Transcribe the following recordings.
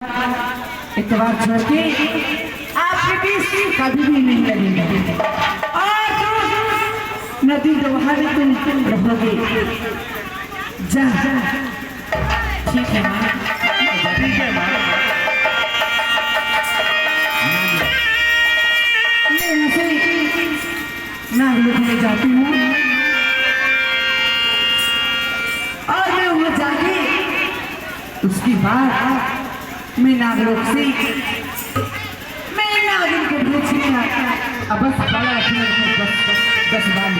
इतवार छोड़ के आपके बीच कभी भी नहीं लगेगा और नदी दोहा में तुम रहोगे। जा ठीक है माँ, ठीक है माँ। मैं यहाँ से नागलोक में जाती हूँ और मैं वहाँ जाके उसके बाद मैं नागलोक से मैं नागिन को भेज लिया। अब बस बड़ा दस बार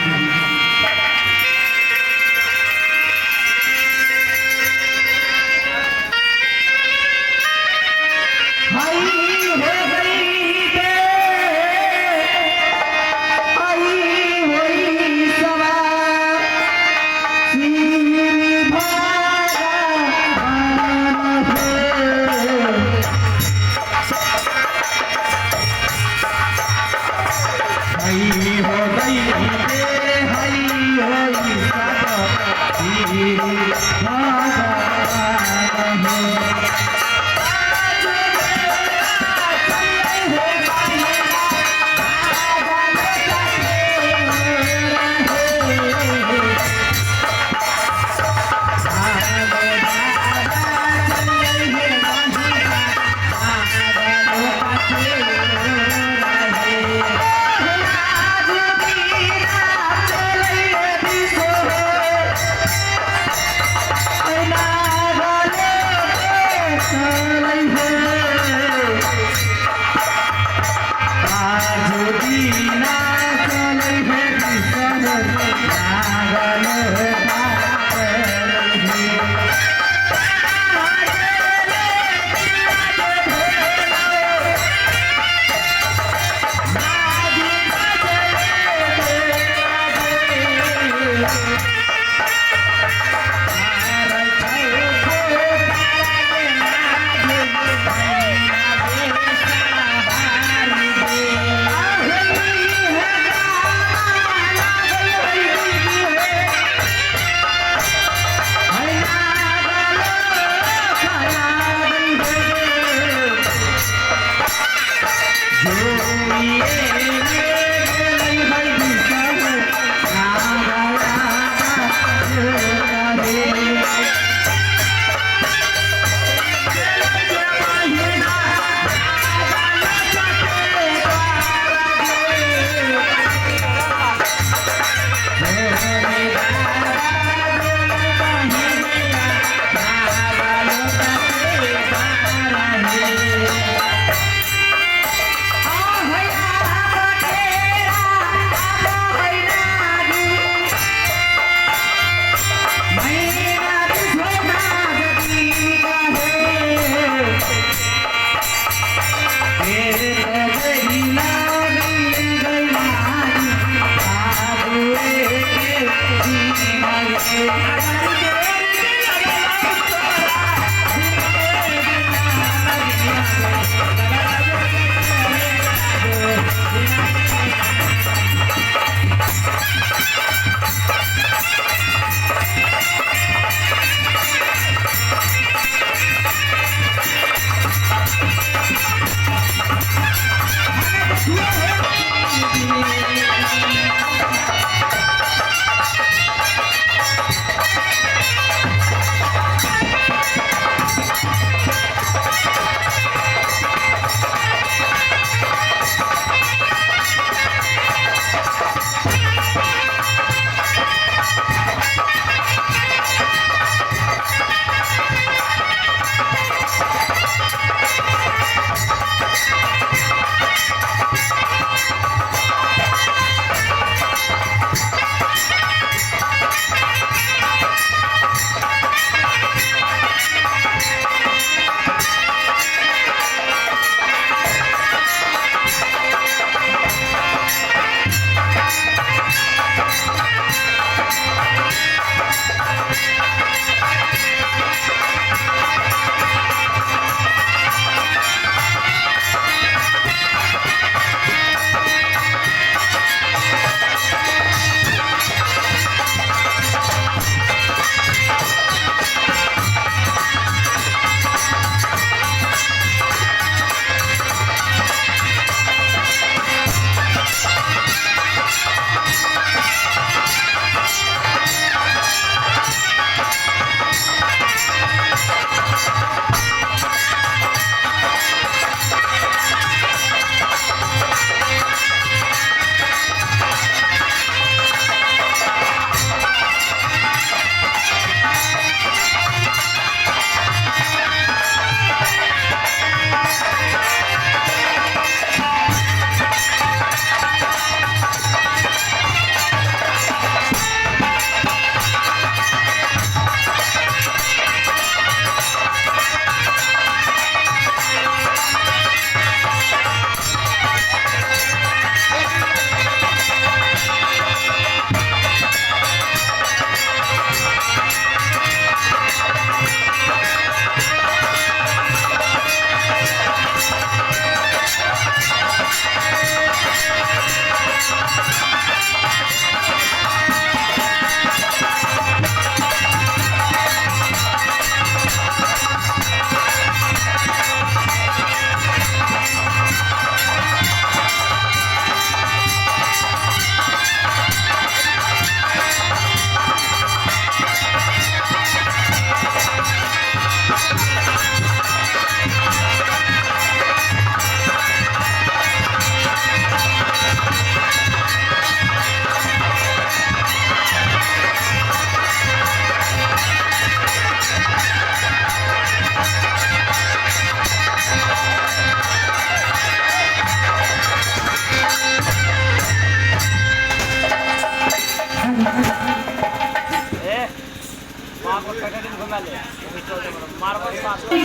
Thank you.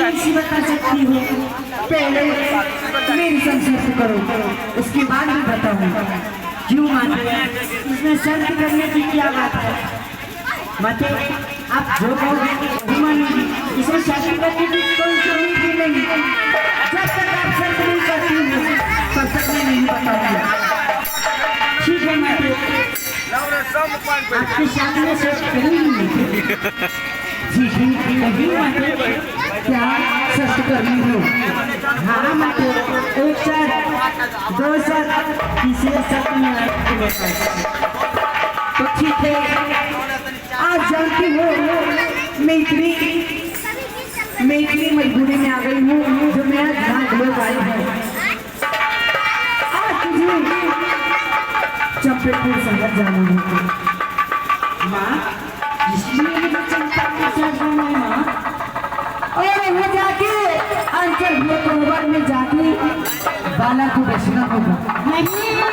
कैसी बता सकती हो? पहले मेरी संग करो, उसके बाद मैं बताऊंगा। क्यों माते? इसमें शर्त करने की क्या बात है? माते आप जो कहोगे वो मानूंगी, इसमें शर्त करने की कोई जरूरत ही नहीं। जब तक आप शर्त नहीं करती हो तब तक मैं नहीं बताऊंगा। ठीक है माते, आपके सामने शर्त करूंगी। जी जी नहीं माते, क्या शर्त करनी हो? हाँ माते, एक शर्त, दो शर्त, तीसरे शर्त में आपके पास। तो ठीक है, आप जानती हो मैं इतनी मजबूरी में आ गई हूँ जो मैं आज भाग लोग आई हूँ। आज तुझे चंपेपुर शहर जाना है माँ, इसलिए मुझे चंपेपुर शहर जाना है माँ। और वहाँ जाके अंचल ब्लॉक में जाके बाला को बचना होगा। नहीं माँ,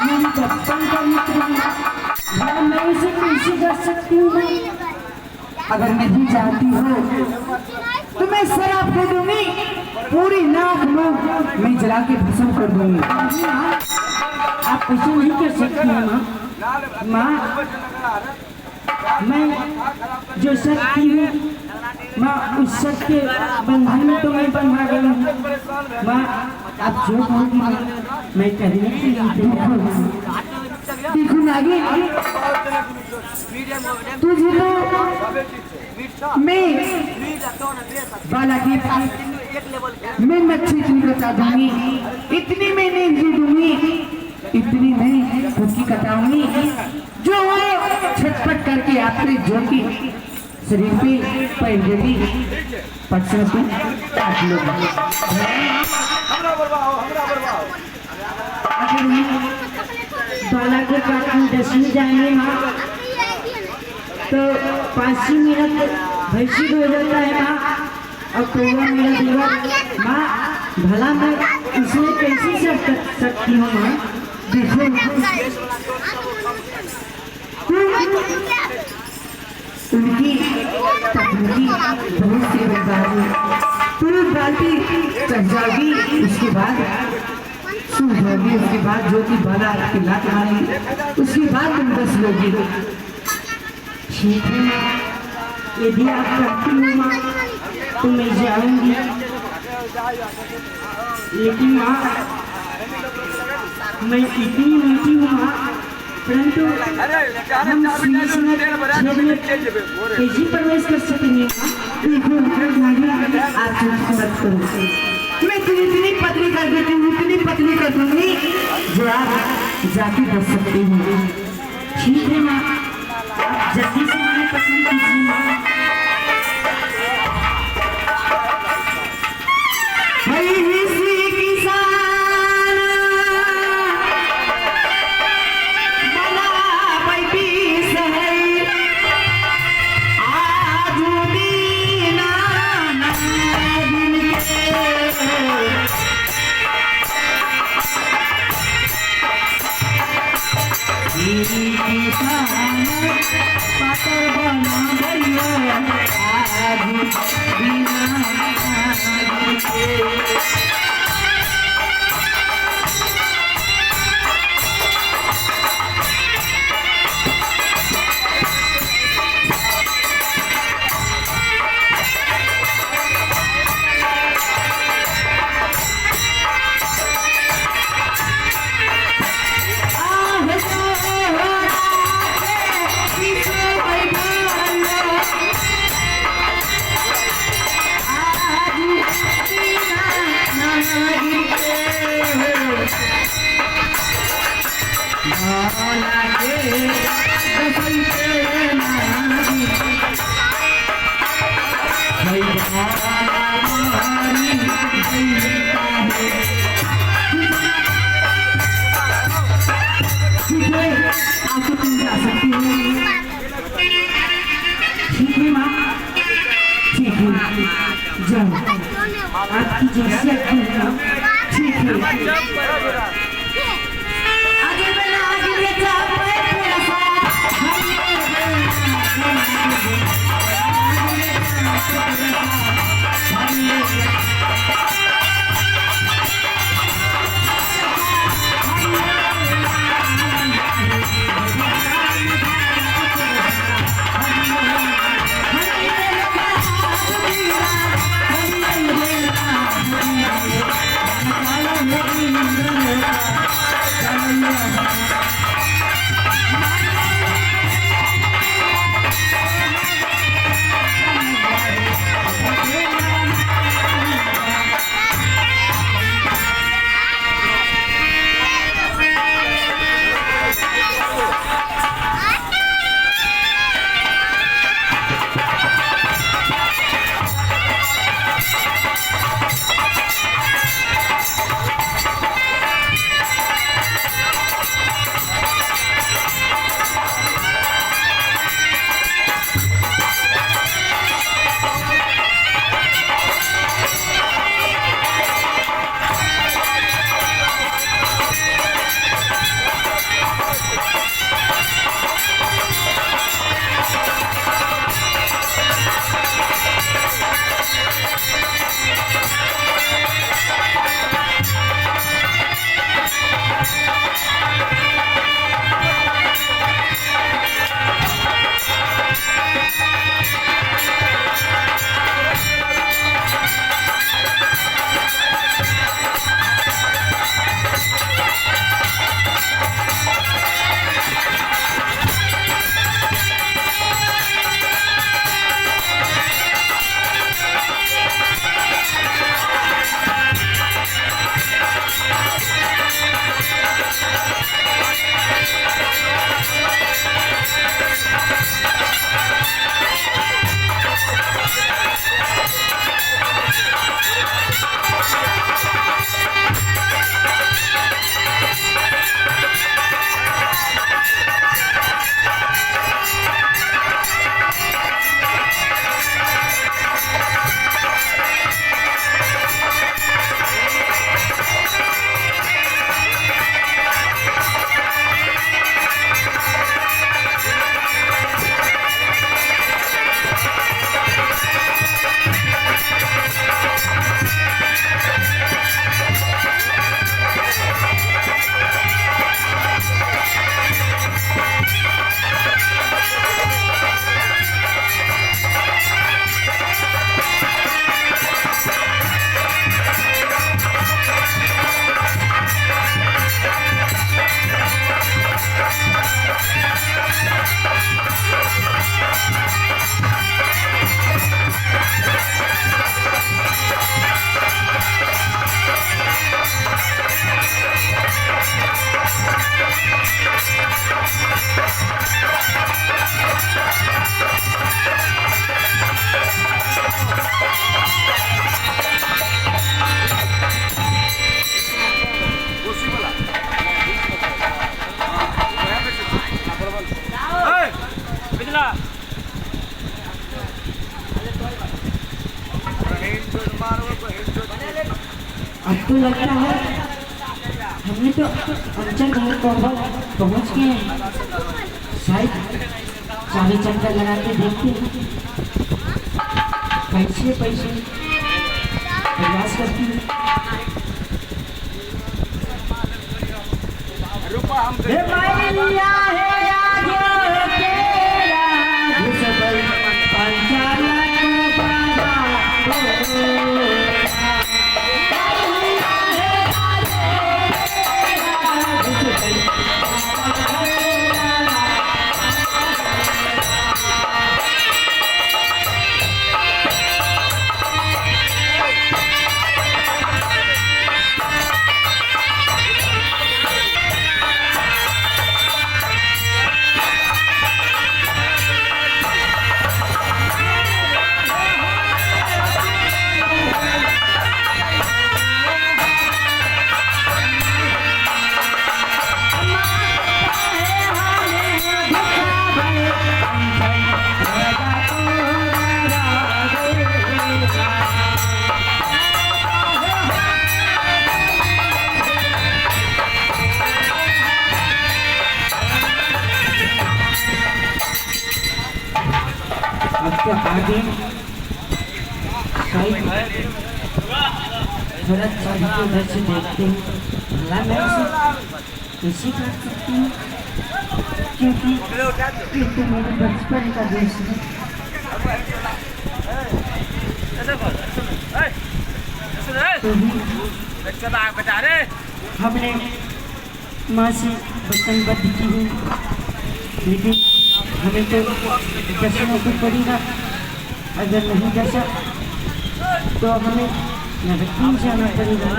मेरी बचपन का मित्र है, मैं उसे कैसे कर सकती हूँ? अगर नहीं चाहती हो तो मैं शराब दे दूंगी, पूरी नाक मुंह मैं जला के भस्म कर दूंगी। आप ऐसे नहीं कर सकती हैं माँ। मैं जो शक्ति हूँ माँ, उस शक्ति के बंधन में तो मैं बंधा गई हूँ माँ। आप जो कहोगी मैं करने के लिए देखो नागी, तुझे तो मैं बाला की मैं मच्छी इतनी बता दूंगी, इतनी मैं नहीं दूंगी, इतनी मैं खुद की कटाऊंगी जो छटपट करके आपने जो की शरीर पे पैंजली पटना पे काट लो। अगर बाला को काटने 10 मिनट जाएंगे माँ तो 5 मिनट भैंसी हो जाता है माँ, और कौवा मेरा देवर माँ। भला मैं इसमें कैसे सब सकती हूँ माँ? देखो उनकी तकनीकी बहुत सी बंदारी पूरी बाल्टी चढ़ जाएगी, उसके बाद सूख जाएगी, उसके बाद जो कि बाला आपकी लात मारेगी, उसके बाद तुम 10 लोगी। ठीक है माँ, यदि आप करती हो माँ तो मैं जाऊंगी, लेकिन माँ मैं इतनी मीठी हूँ माँ, परंतु हम कैसे प्रवेश कर सकेंगे? आप मत करो, मैं इतनी पतली कर देती हूँ, इतनी पतली कर दूंगी जो आप जाके बच सकते हो। ठीक है माँ, आप जल्दी से मुझे पसंद कीजिए माँ। आपकी जैसी ठीक है। आगे बढ़ना, आगे ले जा। अब तो लगता है हमने तो अंचल घर पहुंच गए हैं। शायद चाबी चक्कर लगा के देखते हैं। पैसे प्रयास करती हूँ। हे मैया हे आजो तेरा घुसबल अंचल को बाबा अब तो आगे शायद भरत चाबी के उधर से देखते हैं। भला मैं उसे कैसे कर सकती हूँ, क्योंकि ये तो मेरे बचपन का देश है। तो भी हमने माँ से वचनबद्ध की हूँ, लेकिन हमें तो दर्शन को पड़ेगा। अगर नहीं दर्शा तो हमें नरक जाना पड़ेगा।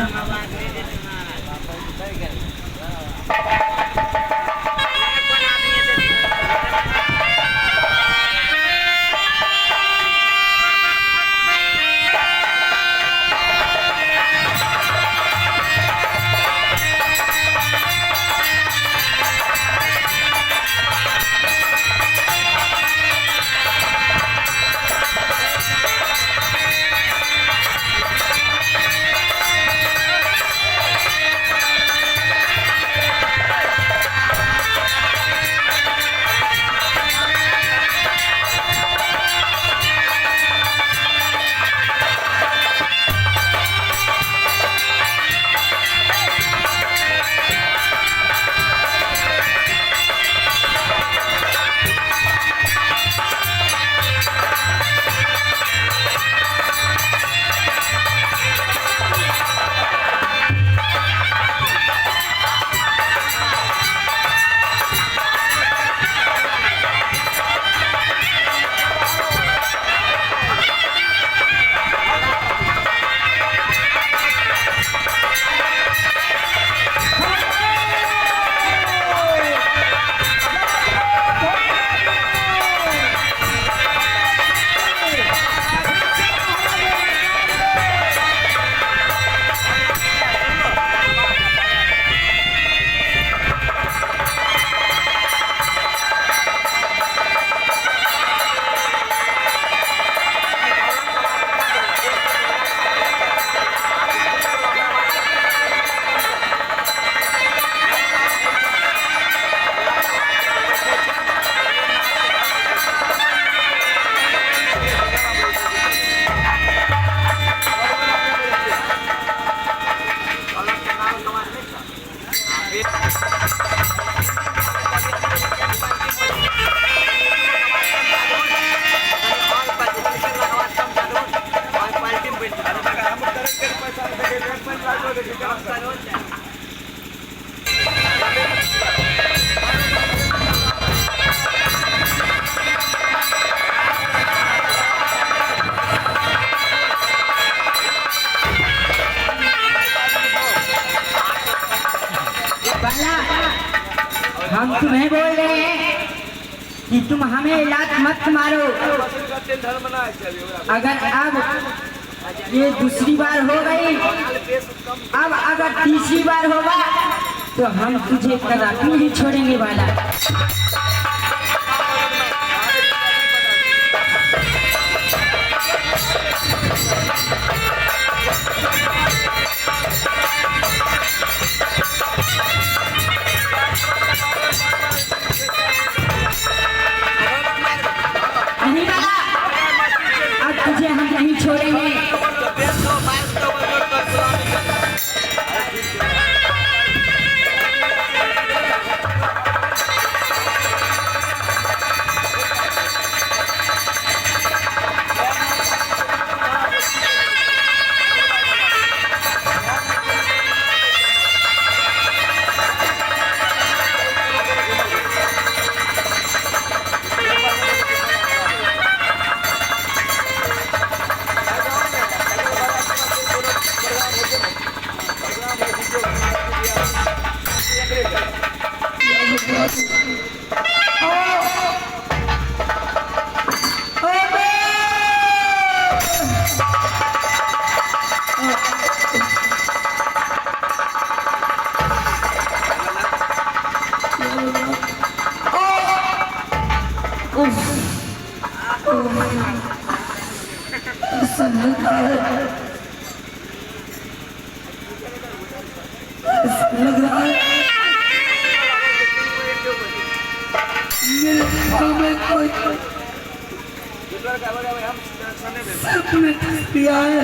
हम तुम्हें बोल रहे हैं कि तुम हमें लात मत मारो। अगर अब ये दूसरी बार हो गई, अब अगर तीसरी बार होगा तो हम तुझे कदापि नहीं छोड़ेंगे वाला। ऐसा लग रहा है, ऐसा लग रहा है मेरे घर में कोई सपने दिया है।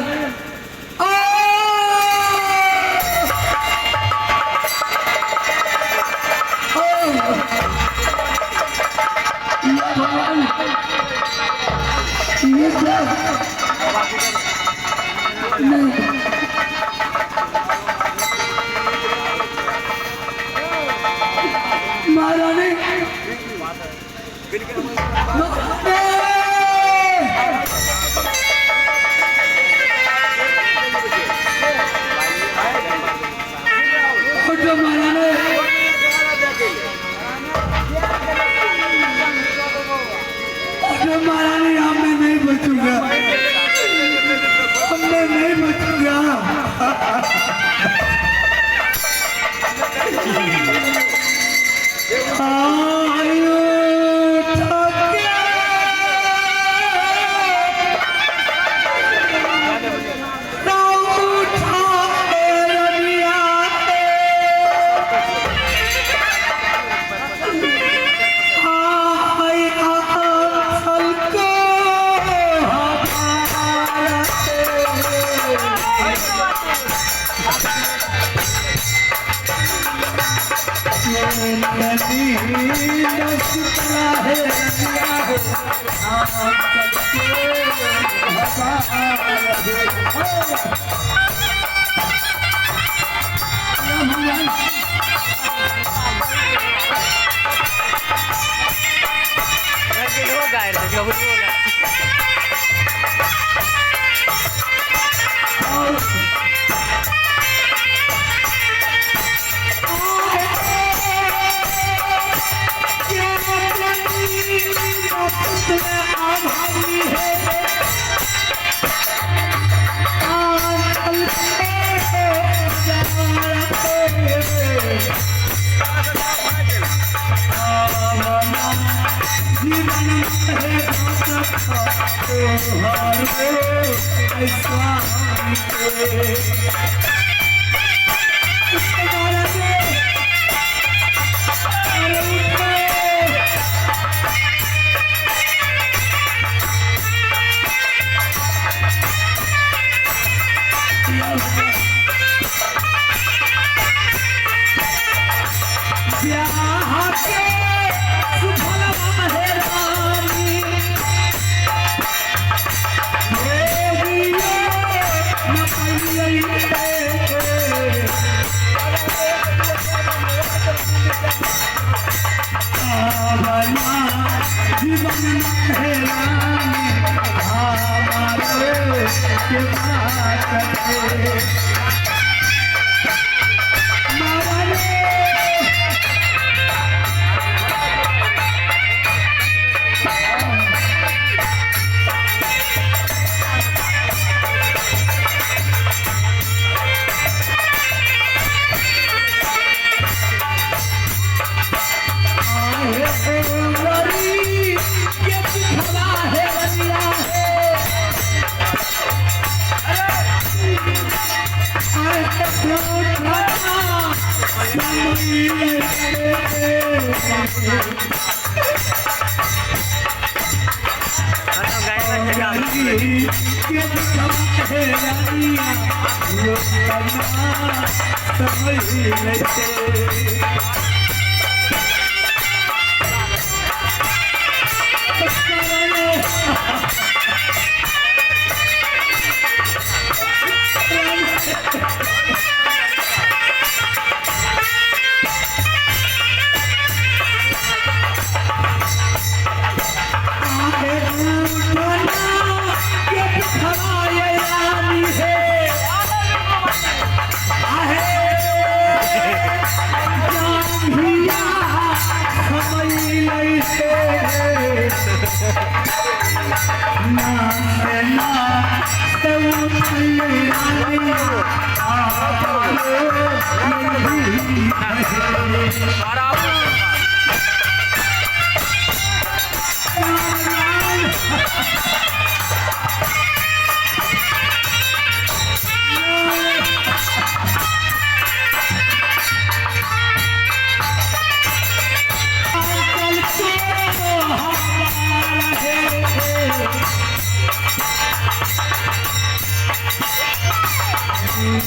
ये क्या नहीं महारानी महारानी मैं नहीं बचूंगा, मैं नहीं बचूंगा।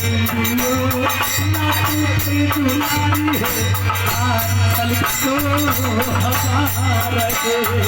ना टूटी दुलारी है आंचल को हमारा है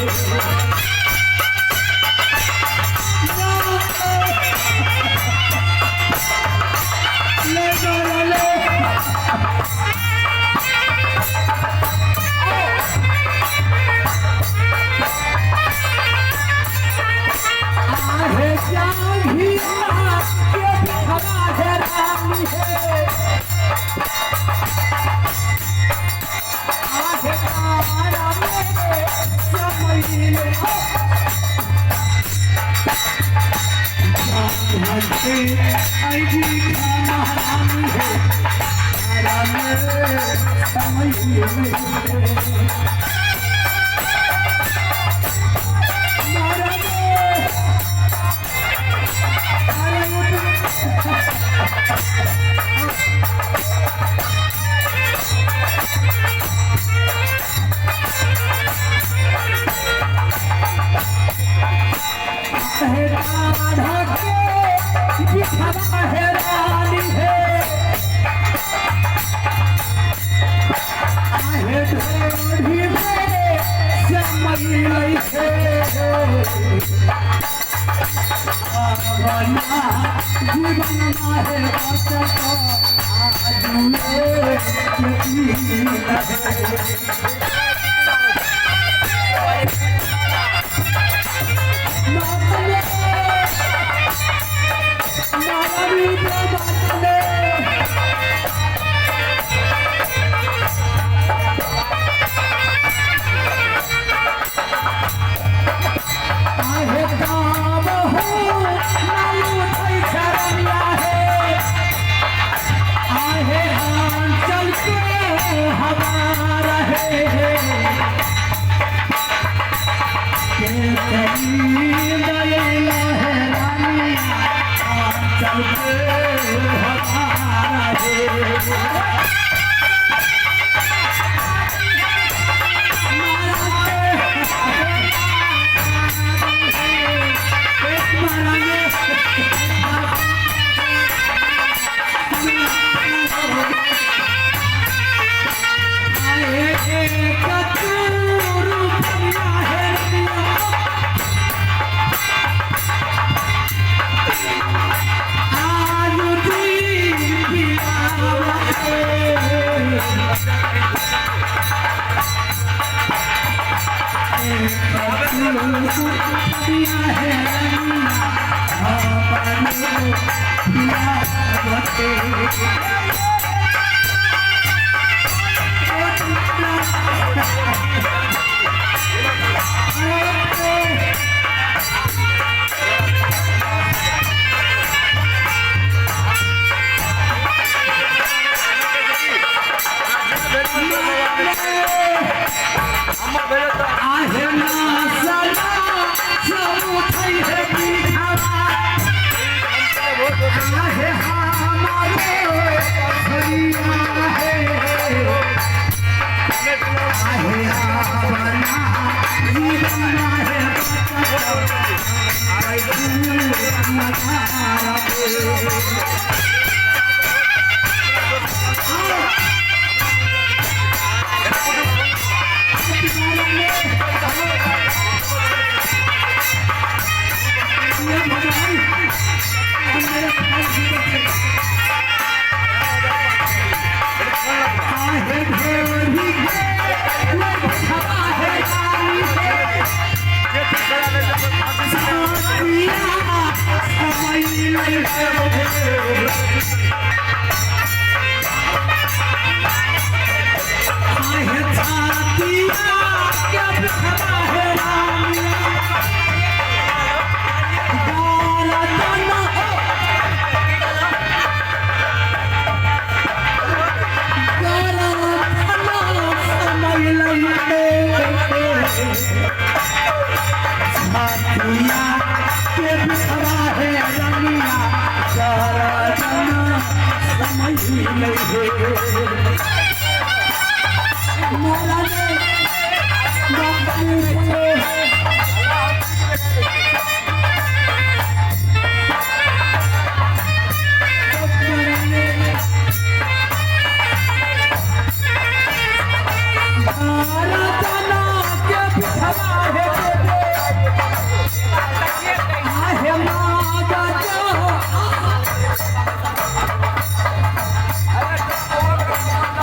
आहे मागाच्या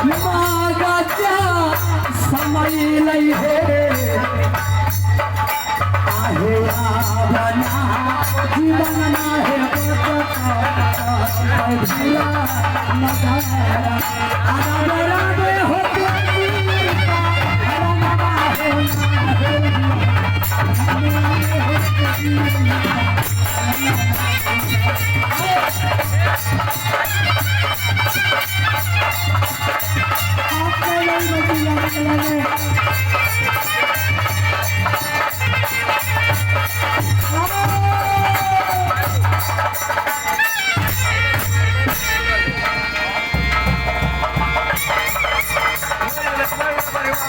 मागाच्या समयीलय हे आहे आवना जीवन आहे बदला नगारा आदरावे होते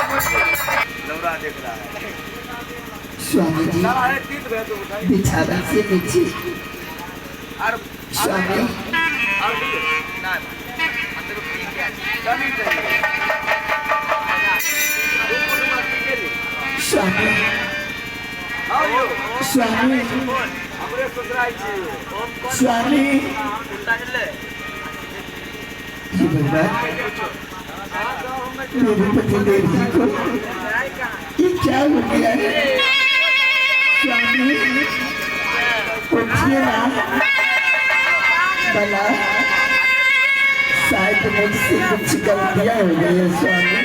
नवरा देख रहा है स्वामी जी अरे तीत भैया तो उठाई बिछाना से नीचे और स्वामी और ना अंदर पी के चली चाहिए स्वामी आओ यो स्वामी हमरे ससुराई छी स्वामी उल्टा ले जी भगवान मेरे पति देव जी को ये क्या हो गया है स्वामी उठिए ना भला शायद मुझसे कुछ गलतियां हो गई है स्वामी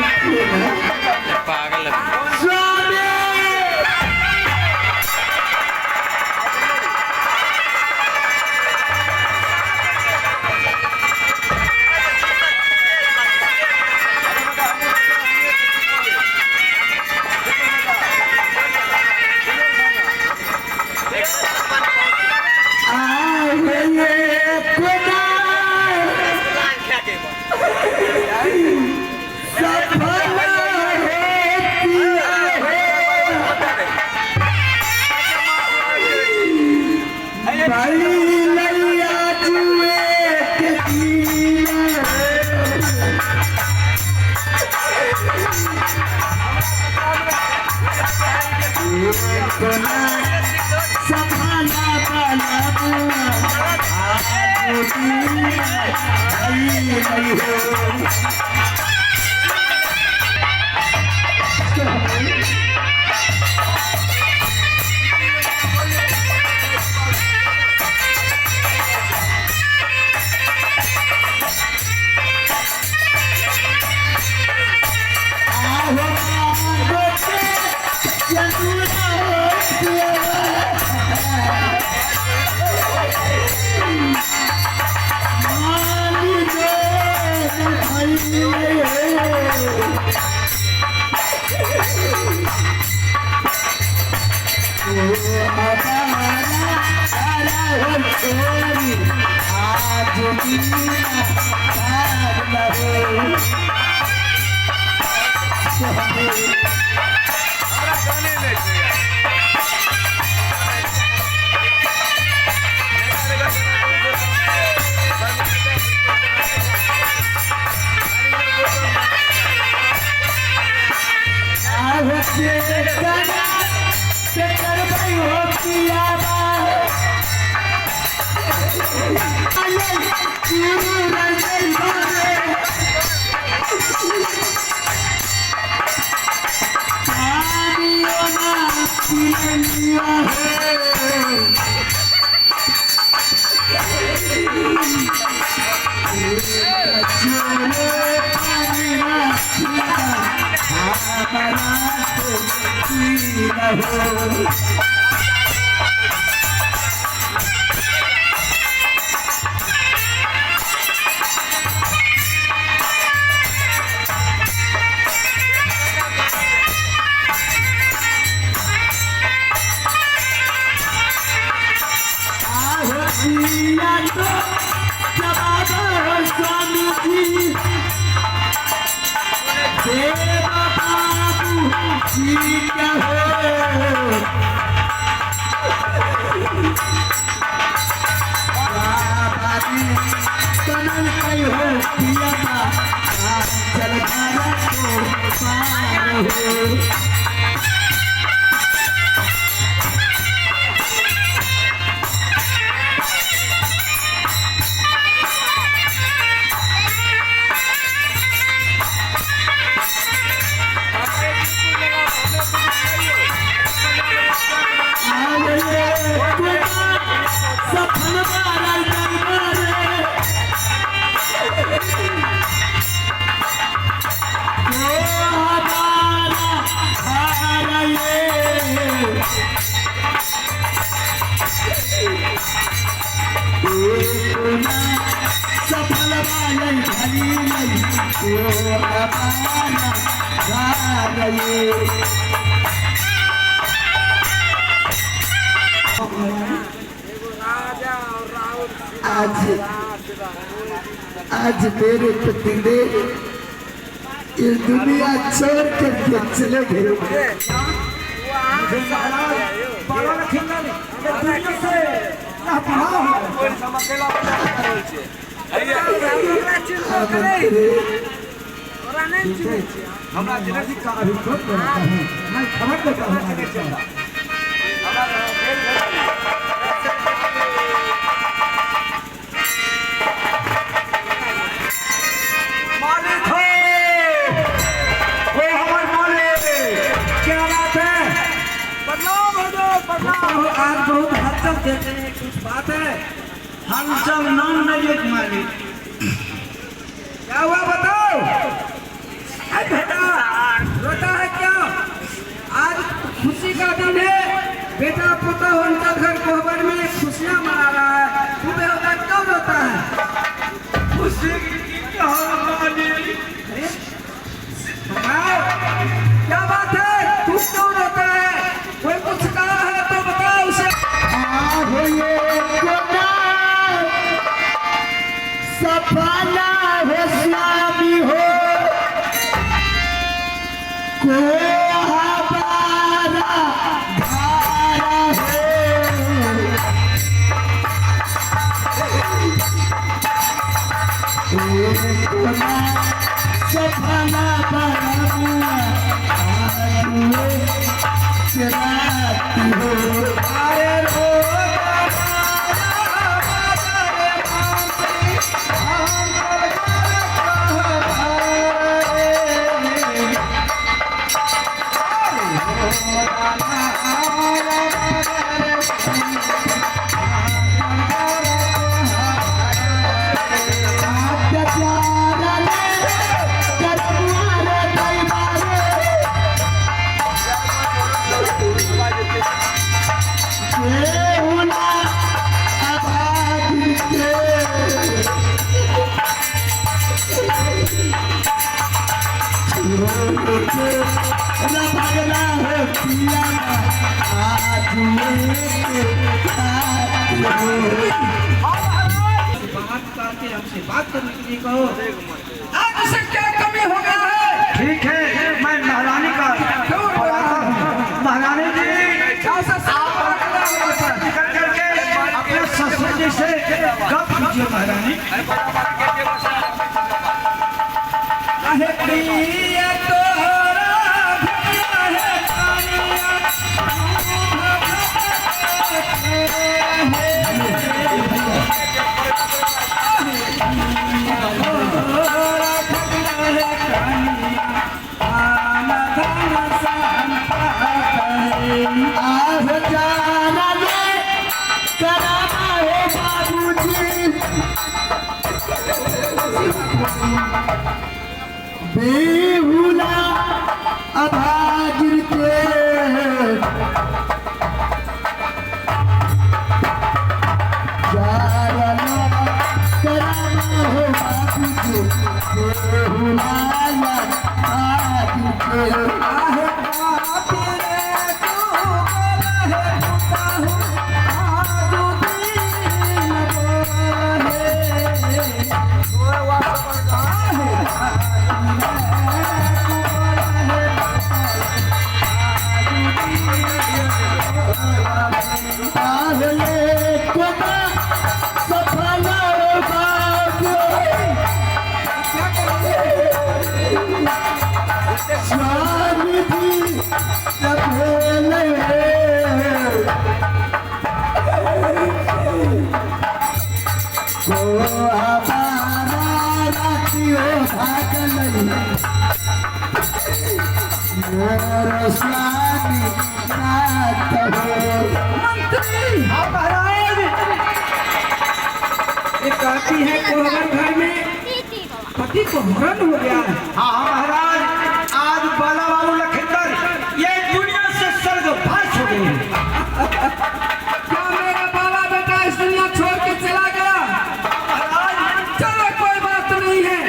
उठिए ना पागल स्वामी आज आज मेरे पतिदेव ये दुनिया छोड़ कर चले गए। हमरा जिंदगी का अभी खुद बताता हूँ, मैं खबर देता हूँ आगे चला। मालिक हो, ओ हमारे मालिक, क्या बात है? प्रणाम हजूर, प्रणाम। आज बहुत हलचल देख रहे हैं, कुछ बात है? हलचल नाम नहीं एक मालिक। क्या हुआ बताओ? अरे बेटा रोता है क्या? आज खुशी का दिन है, बेटा पोता उनका घर कोहबर में खुशियाँ मना रहा है, तुम्हें उधर क्यों रोता है? खुशी की क्या मालिक? बताओ क्या बात है? तू क्यों रोता है? कोई कुछ कहा है तो बताओ उसे। सफाना हो स्वामी हो को हमारा धारा है सफाना बना हो अरे हो हमसे बात करने के लिए कहो। आज उसे क्या कमी हो गया है? ठीक है, मैं महारानी का महारानी जी निकल करके अपने ससुर जी से गप कीजिए महारानी। अहे प्रिय तोरा भैया है कानिया बेहुला अभागिर के जाना कराना हो बाबूजी बेहुला अभागिर के आहे बाप रे तू बोला है पुता हूँ आजू दिन कहती है कोहबर घर में पति को हरण हो गया है। हाँ महाराज, आज बाला बाबू लखींदर ये दुनिया से स्वर्गवास हो गए। क्या मेरा बाला बेटा इस दुनिया छोड़ के चला गया? चलो कोई बात नहीं है,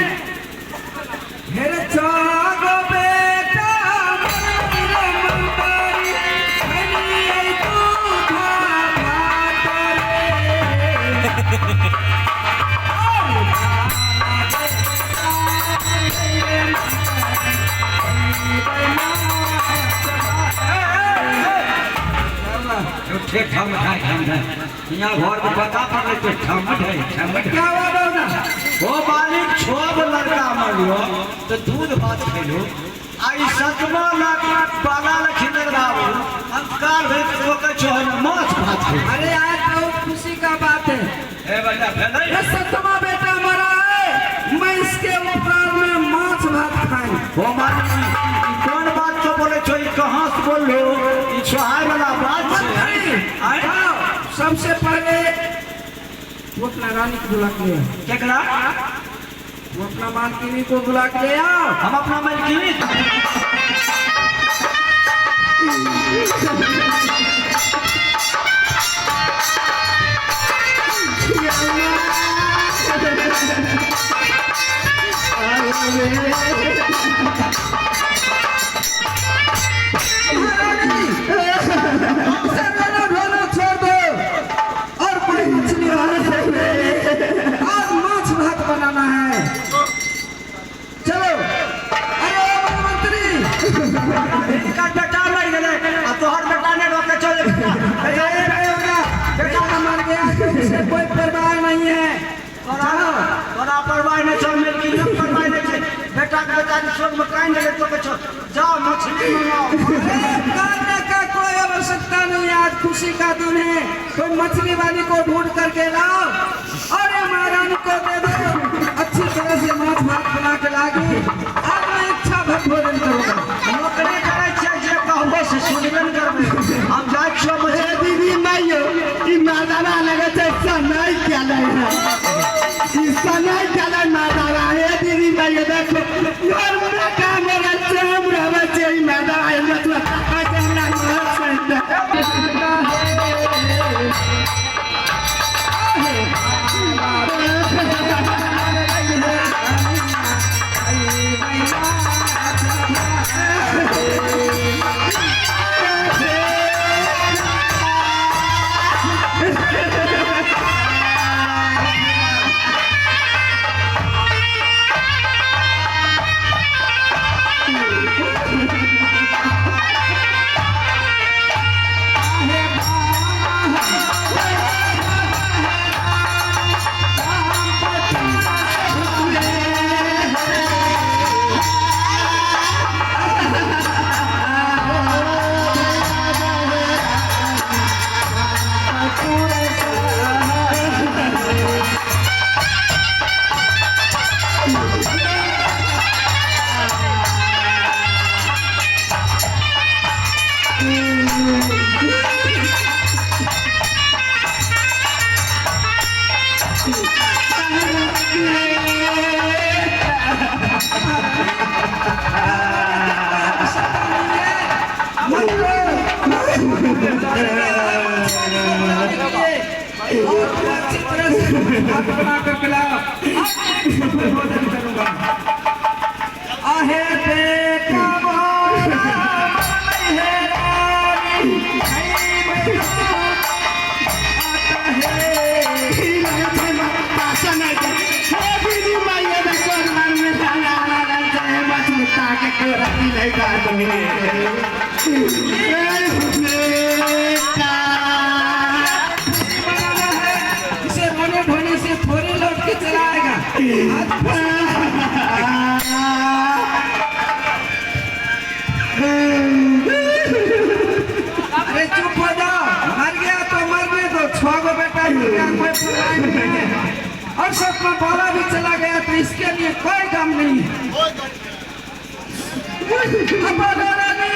मेरे चागो बेटा यहाँ घर को बता पड़े तो ठमट है क्या हुआ बाबा? वो मालिक छोब लड़का मरियो तो दूध भात खेलो आई सतमा लाख बाला लखींदर बाबू हम काल भेज तो के छोहन माछ भात खेलो। अरे आज बहुत खुशी का बात है। ए बेटा फेंदई ये सतमा बेटा मरा है, मैं इसके उपकार में माछ भात खाई। वो मालिक कौन बात तो बोले छो कहां से बोल लो ई छोहाय वाला बात है। आए सबसे पहले वो अपना रानी को बुला के ले आओ। क्या करा वो अपना मालकिनी को बुला के ले आओ। हम अपना मलकिनी छोड़ दो और कोई मछली आज माछ भात बनाना है। चलो अरे मंत्री का बेटा मर गेले आ तोहर बेटा ने रोके चले बेटा का मर गया इससे कोई परवाह नहीं है। तोरा परवाह नहीं चल मिलकी न परवाह नहीं छे बेटा के बेटा ने सोच में काई नहीं तो के जाओ मछली मंगाओ। करने का कोई आवश्यकता नहीं है। आज खुशी का दिन है। कोई मछली वाली को ढूंढ करके लाओ और ये महारानी को दे दो। अच्छी तरह से माछ भात बना के लागी। आज मैं इच्छा भर भोजन करूंगा। नौकरी करे छे जे कहबो से सुनबन करबे हम जाय छो मछली दीदी माइयो ई मादारा लगे छै सनाई केलै है ई सनाई केलै मादारा हे दीदी माइयो देखो यार हमरा काम मेरा चम रहबे छै ई मादारा है मतलब आज हमरा घर अच्छी तरह से भात बना कर खिलाओ। भोजन करूंगा। आहे बेटा बोला है रानी दीदी माइयो देखो मन में खाना वाला है मछली ताके को रखी नहीं का इसे रोने ढोने से थोड़ी लौट के चला आएगा। अरे चुप हो जाओ। मर गया तो मरने दो। 6 गो बेटा हो गया कोई परवाह नहीं है। और सब में बाला भी चला गया तो इसके लिए कोई गम नहीं है। अब डरा नहीं है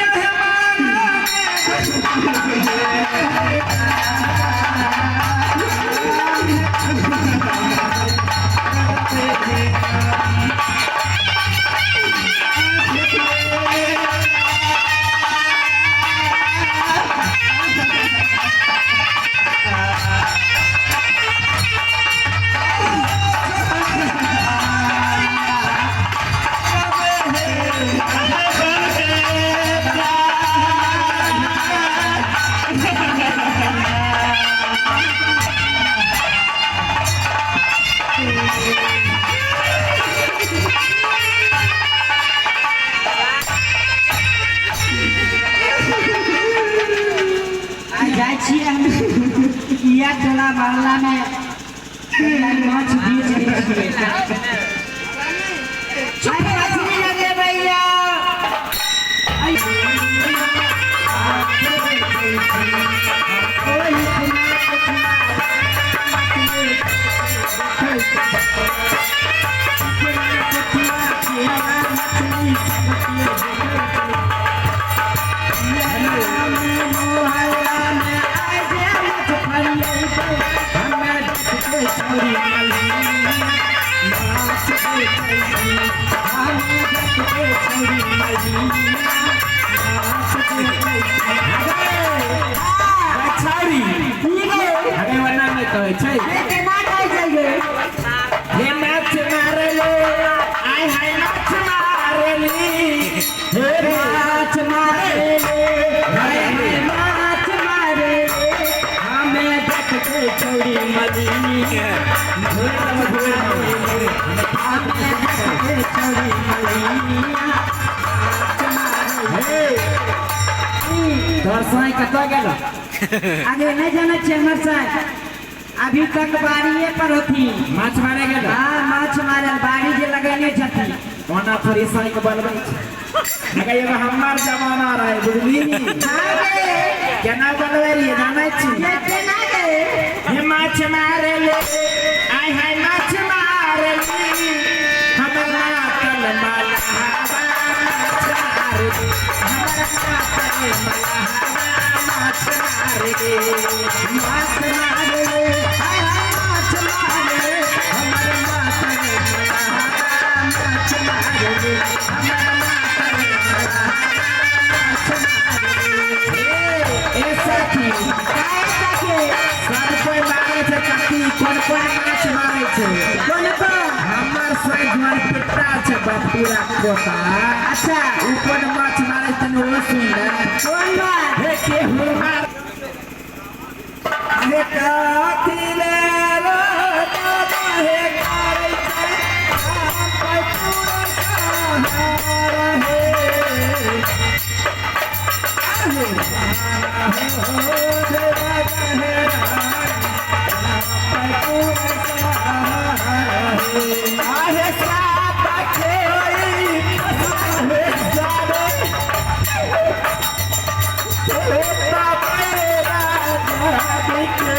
छियै दिया चला बांग्ला में माछ बीच मछली लगे भैया आगे नहीं जाना चेमर साहब अभी तक बाड़िए पर होती माछ मारे गेल हाँ माछ मारल बाड़ी जे लगेने छथि कोना थोड़ी साई के बनबै छै एगो हमार जमाना रहे बुझली हाँ गे केना बनबै रहिए जानै छी ये केना गे हे माछ मारे ले आय हाय माछ मारे ली हमर मातल माला हवा माछ मारे हमर मातल माला हवा माछ मारे माछ मारे हाय हाय माछ मारे हमर मातल माला हवा माछ मारे हमर मातल माला हवा माछ मारे ए साथी काय सके सब कोई मारे छै कथी कोन माछ मारे छै कोन को हमर साइज मार पिट्टा छै पूरा कोता अच्छा ऊपर माछ मारे तने ओ सुंदर कोन बात हे के हुमार हे काथी ले रो दादा हे करे छै हम पर पूरा सहारा हे आहे हो देवा हे आहे साथ खेई आहे जाने तेरा मेरा जाने के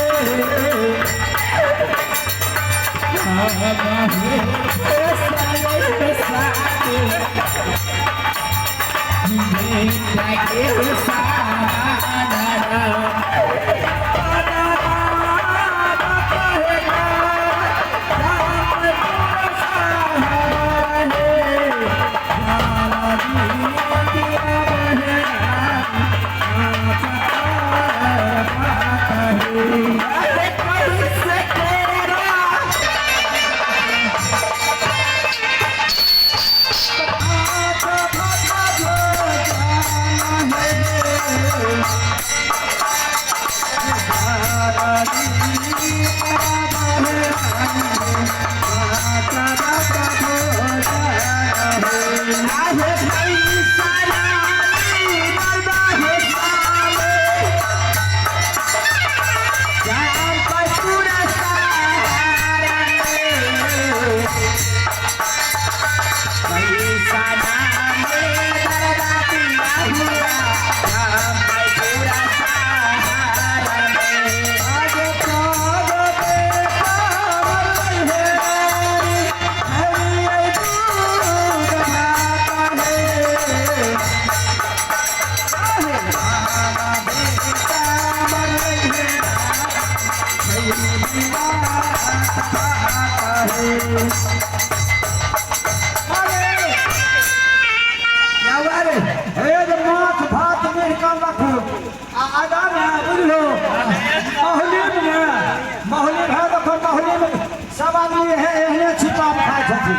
सब आदमी एहने छिपा खाए छथिन।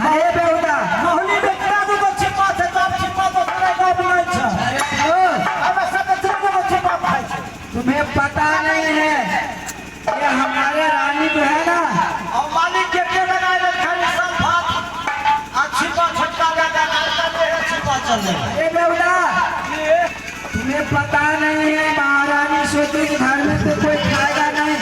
अरे बेहुदा मोहनी में कितना तो छिपा छै, सब छिपा तो थोड़े गाँव में नहीं छै। अब सब छिपा तो छिपा खाए छै। तुम्हें पता नहीं है ये हमारे रानी जो है ना, और मालिक के लगाए रखे सब भात आ छिपा छटका लगा करते हैं, छिपा चल रहा है। ये बेहुदा तुम्हें पता नहीं है महारानी सोती के घर में तो कोई खाएगा नहीं,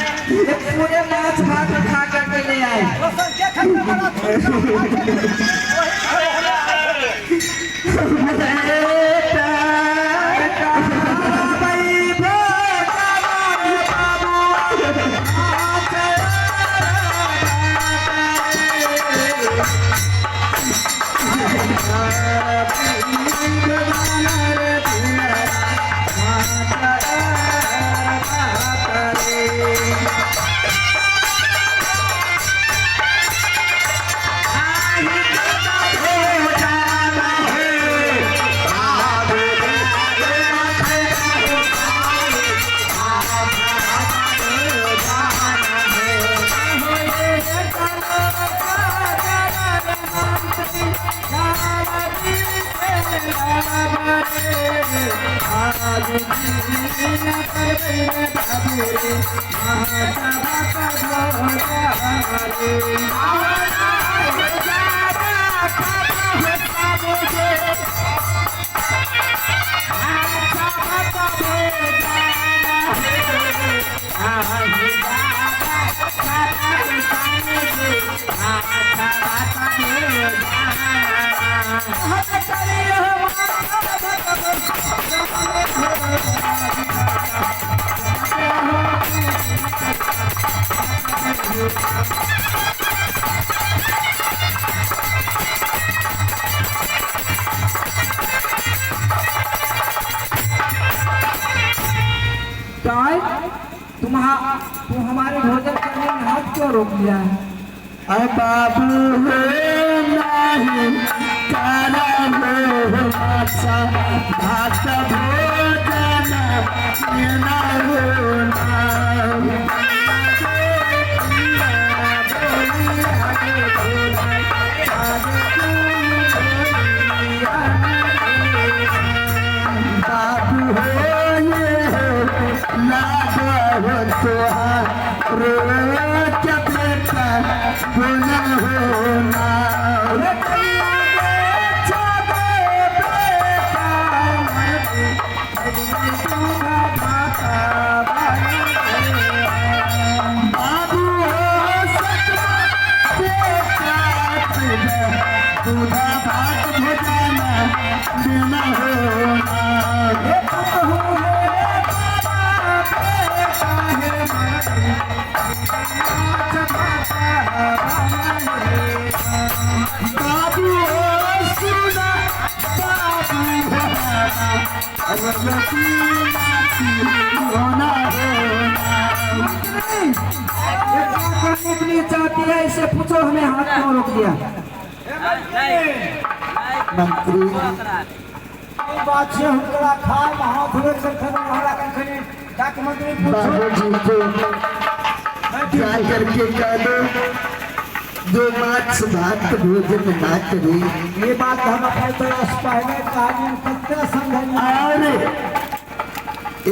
तुम हमारे भोजन करने में हाथ क्यों रोक दिया है? अरे बाबू हो नहीं तारा हो अच्छा भात भोजन मेरा हो बाबू हो ये हो रोज बेटा गुना होना बाबू दूधा भात भोजाना देना होना बाबू सुना होना करने के लिए चाहती है, इसे पूछो हमें हाथ क्यों रोक दिया? मंत्री बात से हुनकरा खाए हाथ धोए से खबर हमारा कंखनी डाक मंत्री बाबू जी को क्या करके कह दो जो माछ भात भोजन ना करे ये बात हम अपने तरफ पहले कहानी करते समझेंगे और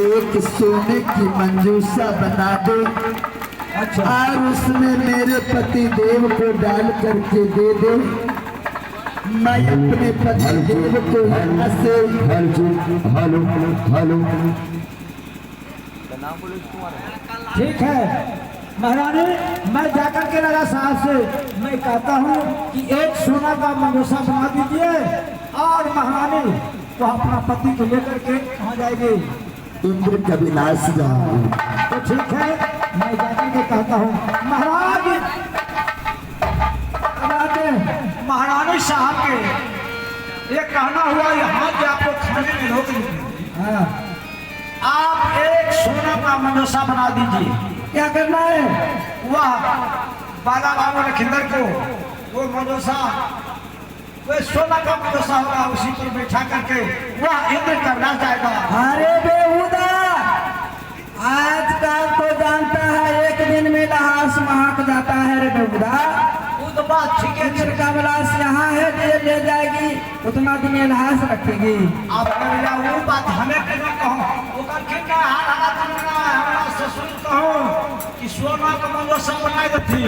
एक सोने की मंजूसा बना दो और उसमें मेरे पति देव को डाल करके दे दो। मैं अपने पति देव को यहाँ से ठीक है महारानी, मैं जाकर के राजा साहब से मैं कहता हूँ कि एक सोना का मंजूसा बना दीजिए और महारानी वो अपना पति को लेकर के कहाँ जाएगी? इंद्र कविलास जाऊँ तो ठीक है, मैं जाकर के कहता हूँ महाराज महारानी साहब के ये कहना हुआ यहाँ से आपको खाने में रोक दीजिए। आप एक सोना का मंजूसा बना दीजिए। क्या करना है? वह बाला बाबू लखिंदर को वो मंजूसा वो सोना का मंजूसा होगा, उसी पर बैठा करके वह इंद्र करना जाएगा। अरे बेहुदा, आजकल तो जानता है एक दिन में लहास महक जाता है रे बेहुदा। वो तो बात ठीक है, इंद्र का विलास यहाँ है, ले जाएगी उतना दिन ये लहास रखेगी। आप वो बात हमें कहना कहो, वो करके क्या हाल हालात करना है, हमारा ससुर कहो कि सोना का मंजूसा बनाई देती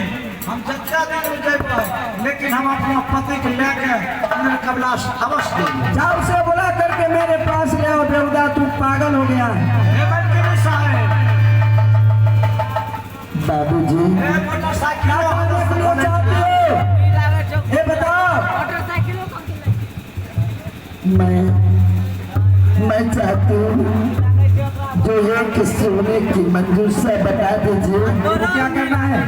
हम जच्चा दिन में जाए पाए, लेकिन हम अपना पति को लेके इंद्र का विलास अवश्य देंगे। जाओ उसे बुला करके मेरे पास ले आओ बेहुदा, तू पागल हो गया है। बाबूजी क्या करने के लिए चाहते हो? मैं चाहती हूँ जो एक सोने की मंजूसा बता दीजिए, क्या करना है?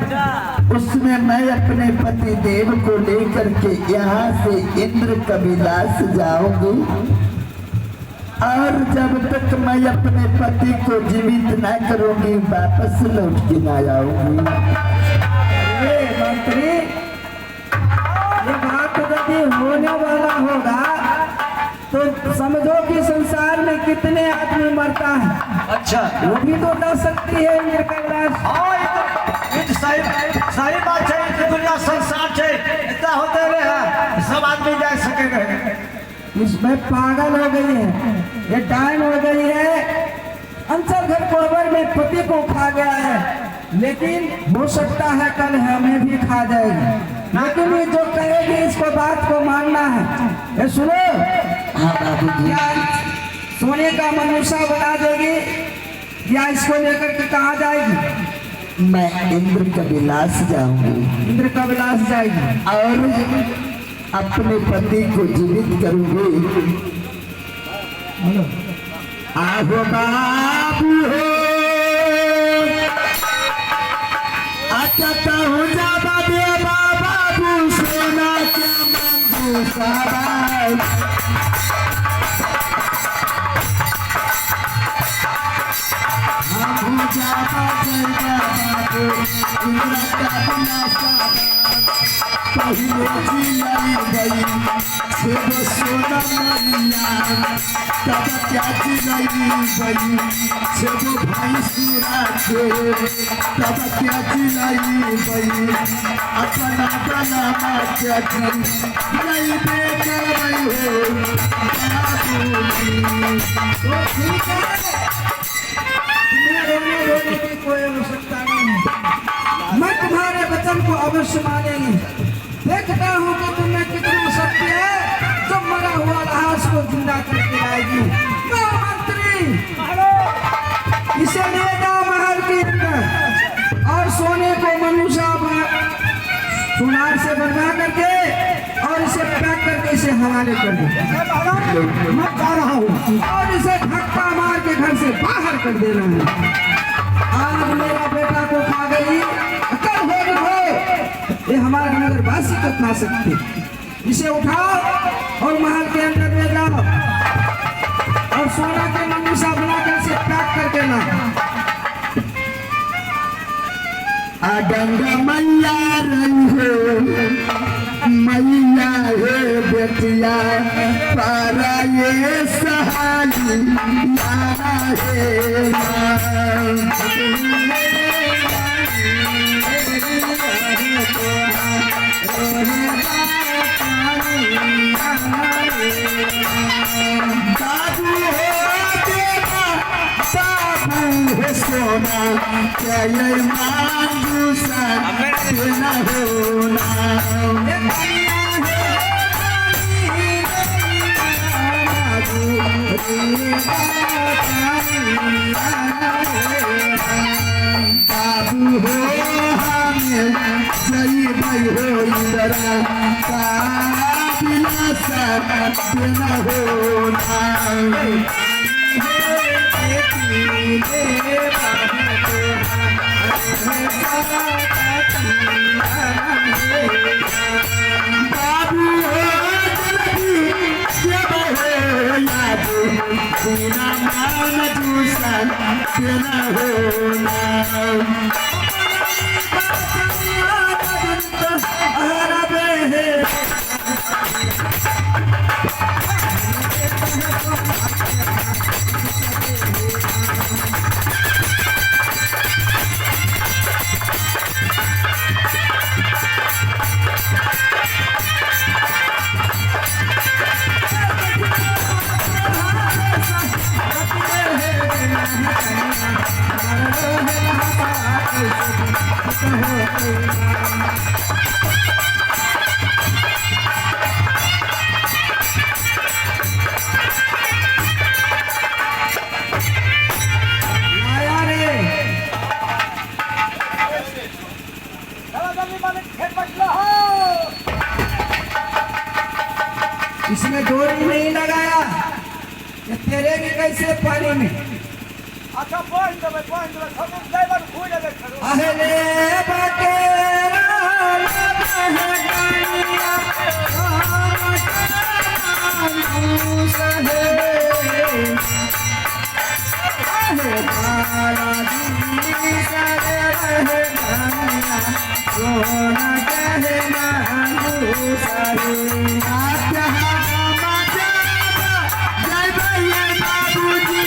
उसमें मैं अपने पति देव को लेकर के यहाँ से इंद्र कबिलास जाऊंगी और जब तक मैं अपने पति को जीवित न करूंगी वापस लौट के न आऊंगी। अरे मंत्री, ये बात यदि होने वाला होगा तो समझो कि संसार में कितने आदमी मरता है, अच्छा, वो भी तो डर सकती है इंद्र कैलाश। हाँ, ये तो सही बात है। ये दुनिया संसार है, इतना होते रहे सब आदमी जा सकेंगे। इसमें पागल हो गई है, ये डायन हो गई है। अंचल घर कोहबर में पति को खा गया है, लेकिन हो सकता है कल हमें भी खा जाएगी। लेकिन ये जो कहेगी इसको बात को मानना है। ये सुनो, हाँ बाबूजी। या सोने का मनुष्य बना देगी या इसको लेकर के कहाँ जाएगी? मैं इंद्र कबिलास जाऊंगी इंद्र कबिलास जाएगी और अपने पति को जीवित करूंगी। आहो बाबू हो, आता हूँ जा बाबे बाबू सोना के मंजूसा पहले जिलाई गई सेब सोना मैया, तब क्या जिलाई गई सेब भाई सुना के, तब क्या जिलाई गई अपना बना क्या जी नहीं बेकर हो। तो ठीक है, रोने की कोई आवश्यकता नहीं है। मैं तुम्हारे वचन को अवश्य मानेंगी। देखता हूँ कि तुम्हें कितना शक्ति है जो मरा हुआ लाश को जिंदा करके लाएगी। मंत्री, इसे ले जाओ महल के अंदर और सोने को मनुष्य सुनार से बनवा करके और इसे पैक करके इसे हवाले कर दो। मैं जा रहा हूँ और इसे धक्का मार के घर से बाहर कर देना है। आज मेरा बेटा को खा गई, कल हो ये हमारे नगरवासी को खा सकते। इसे उठाओ और महल के अंदर ले जाओ और सोना के मनुष्य बनाकर इसे पैक करके लाओ। गंगा मैया रही हो, मैया है बेटिया पारा ये सहाली यारा है बाबू हो देवा, बाबू है सोना क्या ये मांजूसा देना होना। बाबू हो हमें सही भाई हो इंदिरा का बिलासा देना होना। बाबू हो जब हो याद बिना मान दूसरा देना होना। इसमें डोरी नहीं लगाया, तेरेगी कैसे पानी में? अच्छा पॉइंट दे सब ड्राइवर खोल दे करो अहले बटेरा लबहगानिया मानूस है अहे काला दी सरहगानिया सोना कहे मानूस है जय भैया बाबूजी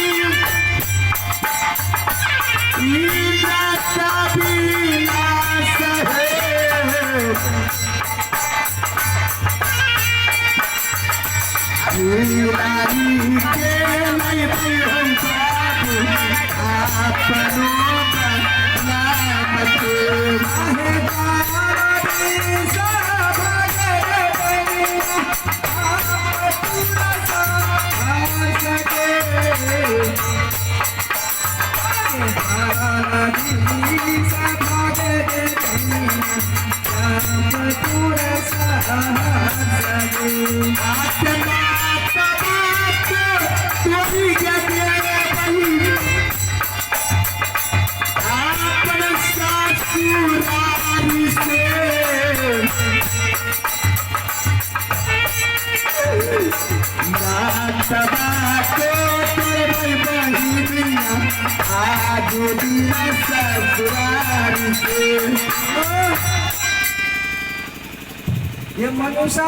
ये मनुष्य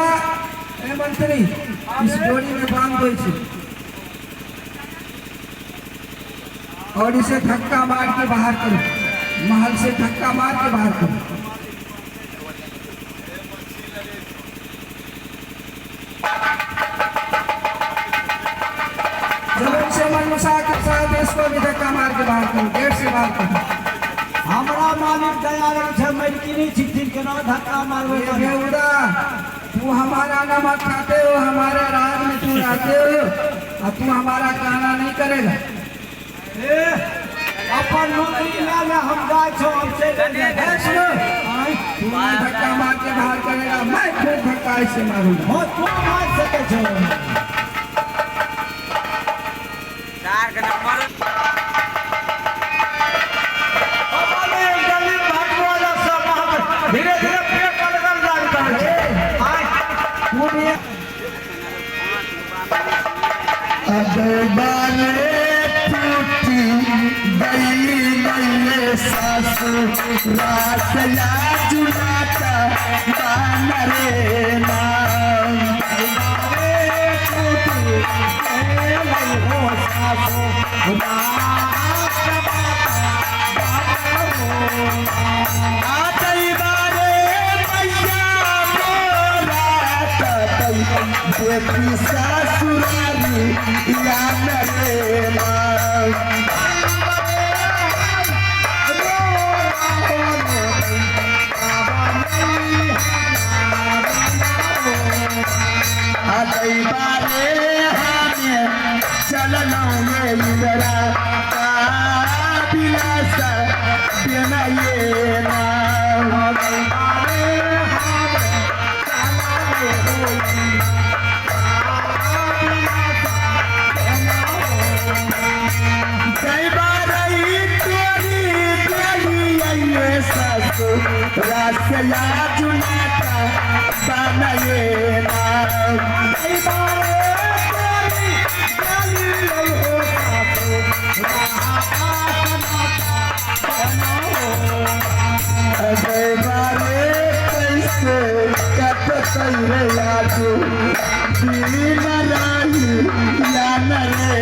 ए मंत्री इस डोरी में बांध दो इसे और इसे धक्का मार के बाहर करो, महल से धक्का मार के बाहर करो। जमीन से मनुष्य के साथ इसको भी धक्का मार के बाहर करो, गेट से बाहर करो। हमरा मालिक दयाल छे मलकिनी चिट्ठी के ना धक्का मारवे ये बेहुदा, तू हमारा नमक खाते हो, हमारे राज में तू रहते हो और तू हमारा कहना नहीं करेगा। ए अपन नौकरी ले हम जाय छो हम चले ए सुनो, तू धक्का मार के बाहर करेगा, मैं खुद धक्का ऐसे मारूंगा। हो तू मार सके छो धीरे धीरे पेट पकड़ लगता है आय पूरी अगबाने टूटी गई रासया जुलाता बानरे नाम देखी ससुरारी या नरे नाम चलना ये इधरा बिलासा देना ये नाम रासया जुलाता बनाए नाम कैसे कटते आजू दिन राही या नरे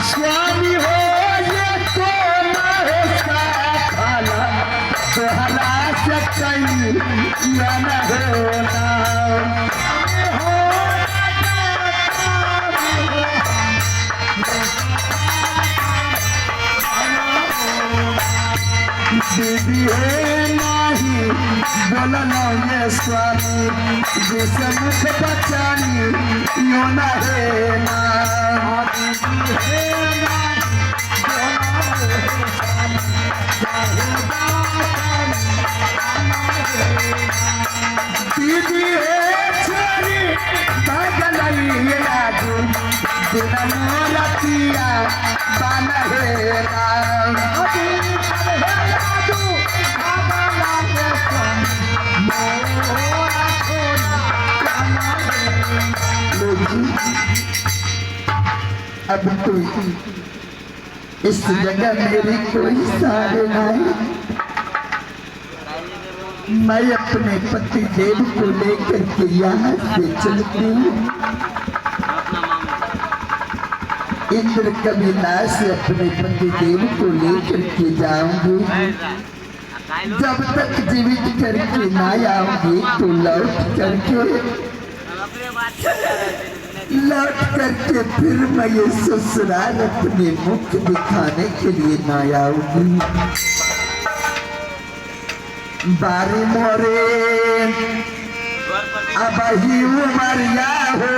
स्वामी हो ये तो खाना तोहरा से कई या न होना दीदी है नहीं बोलना ये स्वामी जैसे मुख बचानी यो न है ना दीदी है नहीं बोलना ये स्वामी दीदी छोरी बगलई आजू दिन मोरतिया बन हे राम अब तो इस जगह मेरी कोई सहारे नहीं। मैं अपने पति देव को लेकर के यहाँ से चलती हूँ। इंद्र कविलास से अपने पति देव को लेकर के जाऊंगी। जब तक जीवित करके ना आऊंगी तो लौट करके फिर मैं ये ससुराल अपने मुख दिखाने के लिए ना आऊंगी। बारी मोरे अब ही उमरिया हो,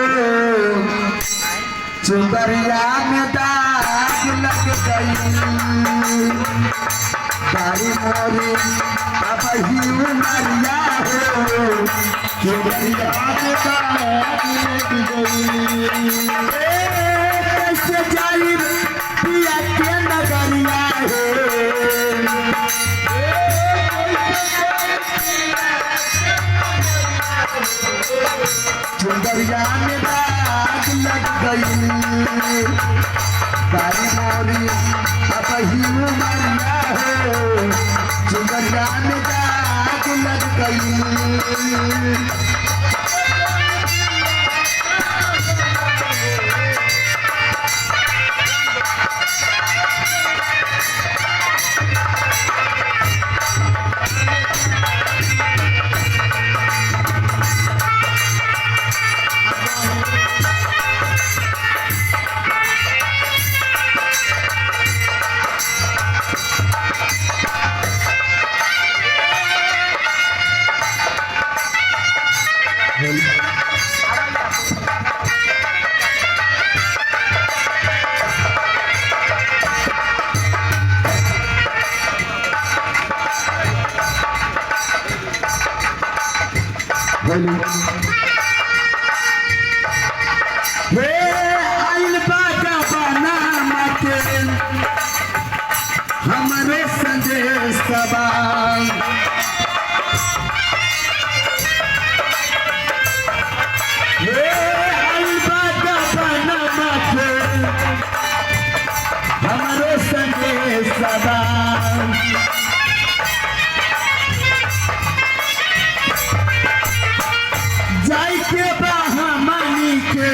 चुबरिया में दाग लग गई। बारी मोरे अब ही उमरिया हो, चुबरिया में दाग लग गई। कैसे जाई पिया के नगरिया है, चुंदरिया में दाग लग गई। बारी मोरी अब ही उमरिया हो, चुंदरिया में दाग लग गई। हे आइल बाजा बना मत हमरे संदेश सबा। हे आइल बाजा बना मत हमरे संदेश सबा। जाई के बहामनी के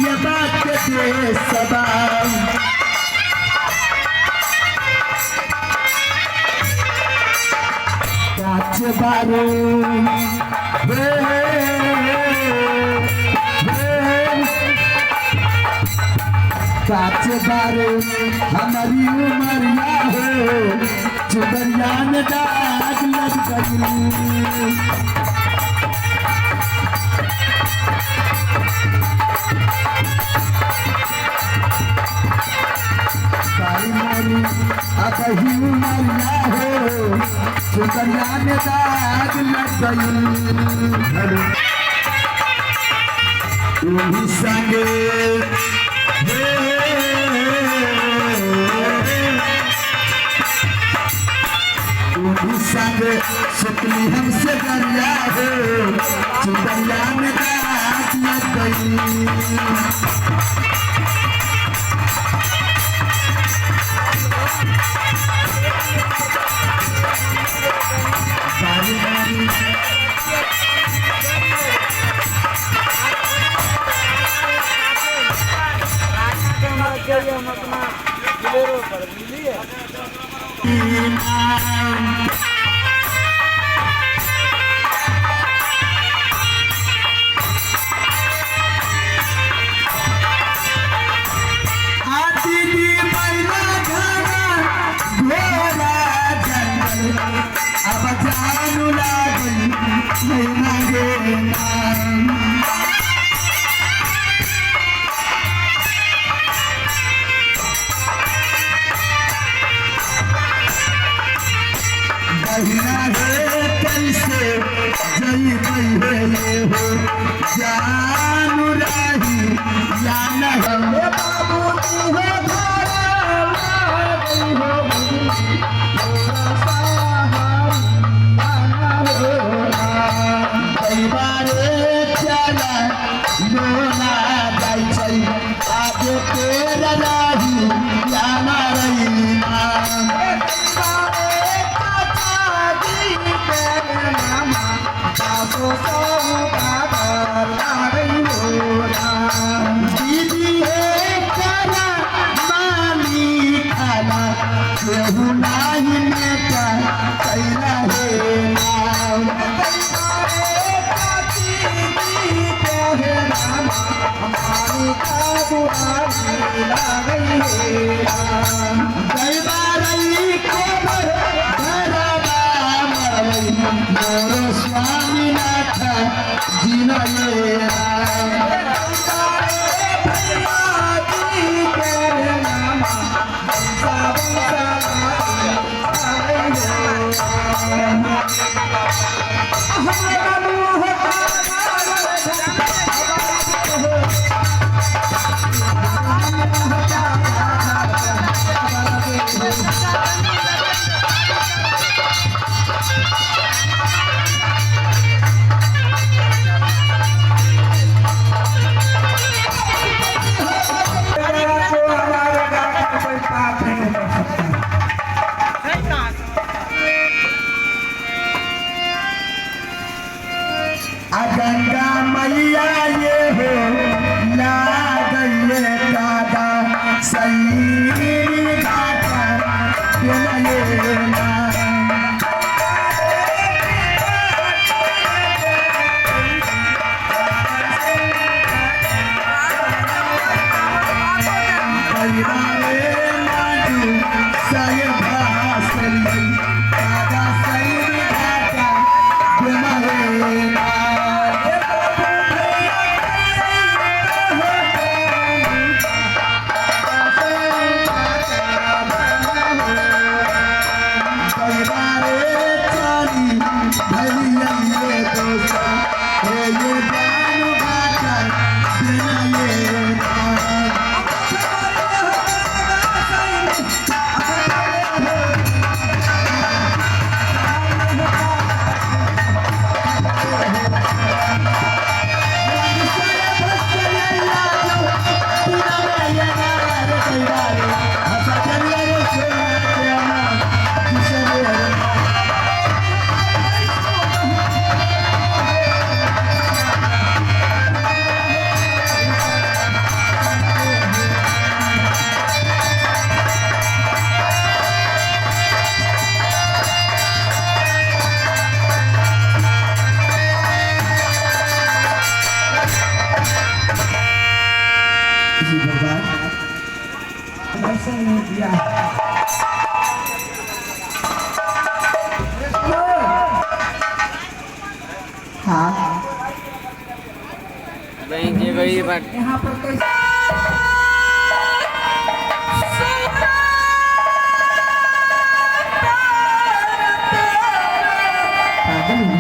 ये बात के सबा। काच बारो काच बारो हमारी उमरिया हो, चुदरिया में दाग लग गई। बारी मोरी अब ही उमरिया हो, चुदरिया में दाग लग गई। तुम्ही संगे तुम्ही संगे सुतली हमसे दरिया हो, चुदरिया में दाग लग गई। अब जानू लागल सो सौदागर लागी हो राम। दीदी हे काला माली खाला केहू नाही नेता कैला हे नाम। हमारे काची जी के हे राम, हमारी का दुआरी लागी हे राम। कई बारई खबर धरवा मरई मोर स्वामीनाथ जीना ये राम। गंगा मैया ये हो ला गई दादा सही घाटा ये ना। दर्शन नहीं दिया। हाँ बैंक के गई बात यहाँ पर कोई पागल हूँ।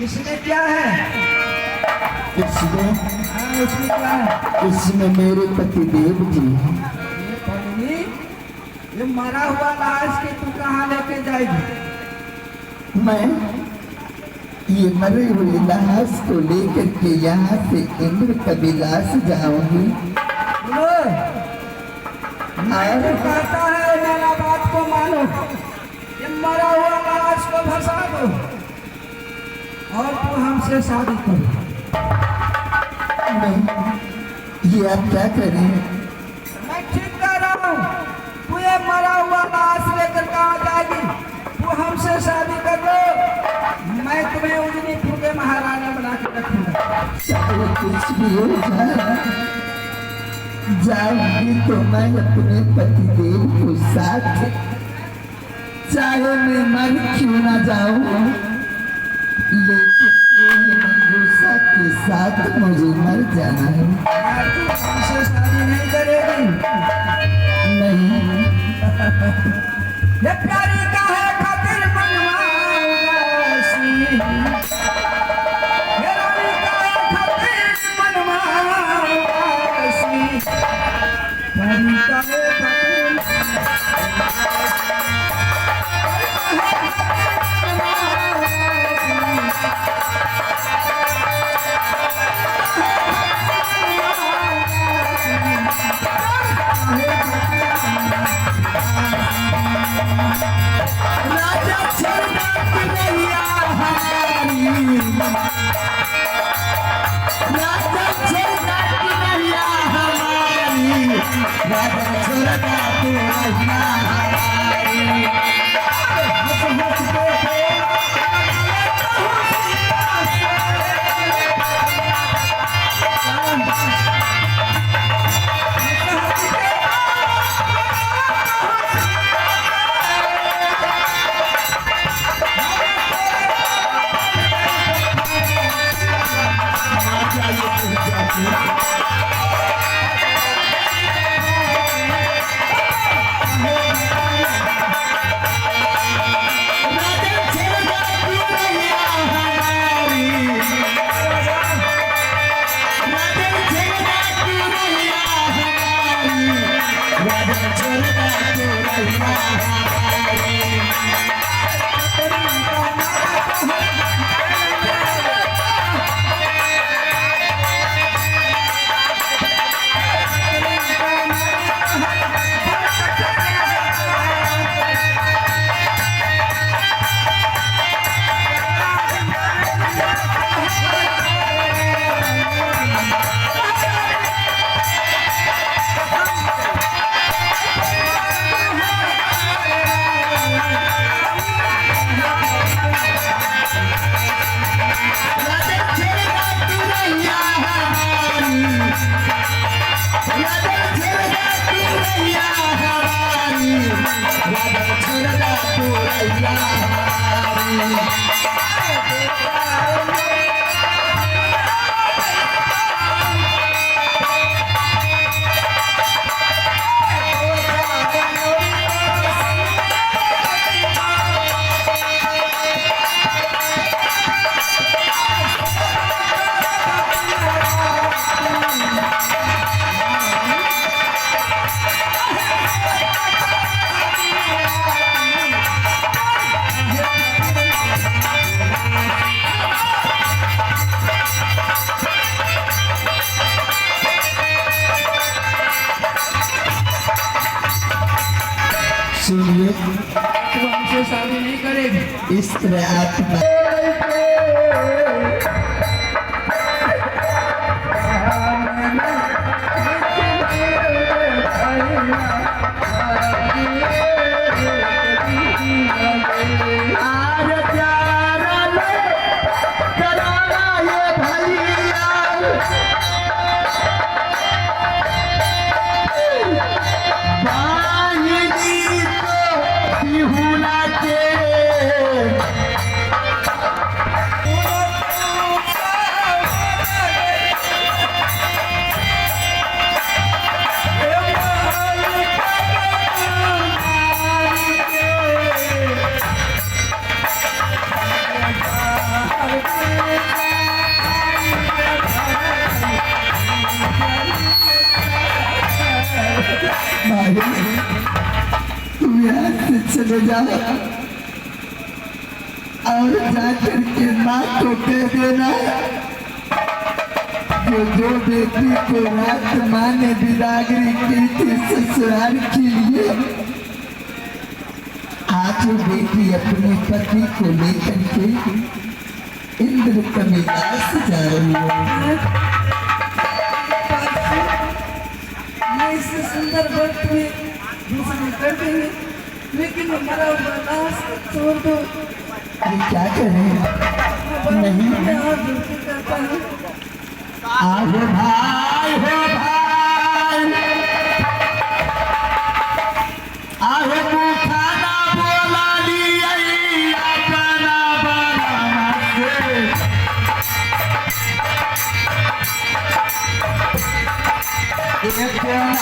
इसमें क्या है? इसमें इसमें क्या है? इसमें मेरे पति देव जी हैं। ये पत्नी, ये मरा हुआ लाश के तू कहाँ लेके जाएगी? मैं ये मरे हुए लाश को लेकर के यहाँ से इंद्र कबिलास जाऊंगी। मैं तो कहता है मेरा बात को मानो, ये मरा हुआ लाश को भसा दो और तू हमसे शादी करो। नहीं, ये आप क्या करें? मैं ठीक कह रहा हूँ, तू ये मरा हुआ लाश लेकर कहाँ जाएगी? तू हमसे शादी कर लो, मैं तुम्हें उजनी फूके महारानी बना के रखूंगा। चाहे कुछ भी हो जाए, जाऊंगी तो मैं अपने पतिदेव को साथ, चाहे मैं मर क्यों ना जाऊं, लेकिन मंजूषा के साथ मुझे मर जाना है। हमसे शादी नहीं करेगी? नहीं, ये प्यारी का है खातिर बनवासी, ये रानी का है खातिर बनवासी, प्यारी का है खातिर राजा छोड़ा पिलैया हमारी, राजा छोड़ा पिलैया हमारी, राजा छोड़ा पिलैया हमारी। सुनिए, तो हमसे शादी नहीं करेगी? इस तरह आत्मा आज प्यारा ले कराना ये भैया, बाहिनी को बिहुला के तू यहाँ से चले जा और जाकर के माँ को कह देना, जो बेटी को रात माँ ने बिदागरी की थी ससुराल के लिए, आज वो बेटी अपने पति को लेकर के इंद्र कविलास जा रही है। मैं इससे सुंदर वक्त में दूसरी कर देंगे, लेकिन हमारा बर्दाश्त छोड़ दो। अरे क्या करें? नहीं मैं हाथ जोड़ के कहता हूँ, आओ भाई हो भाई,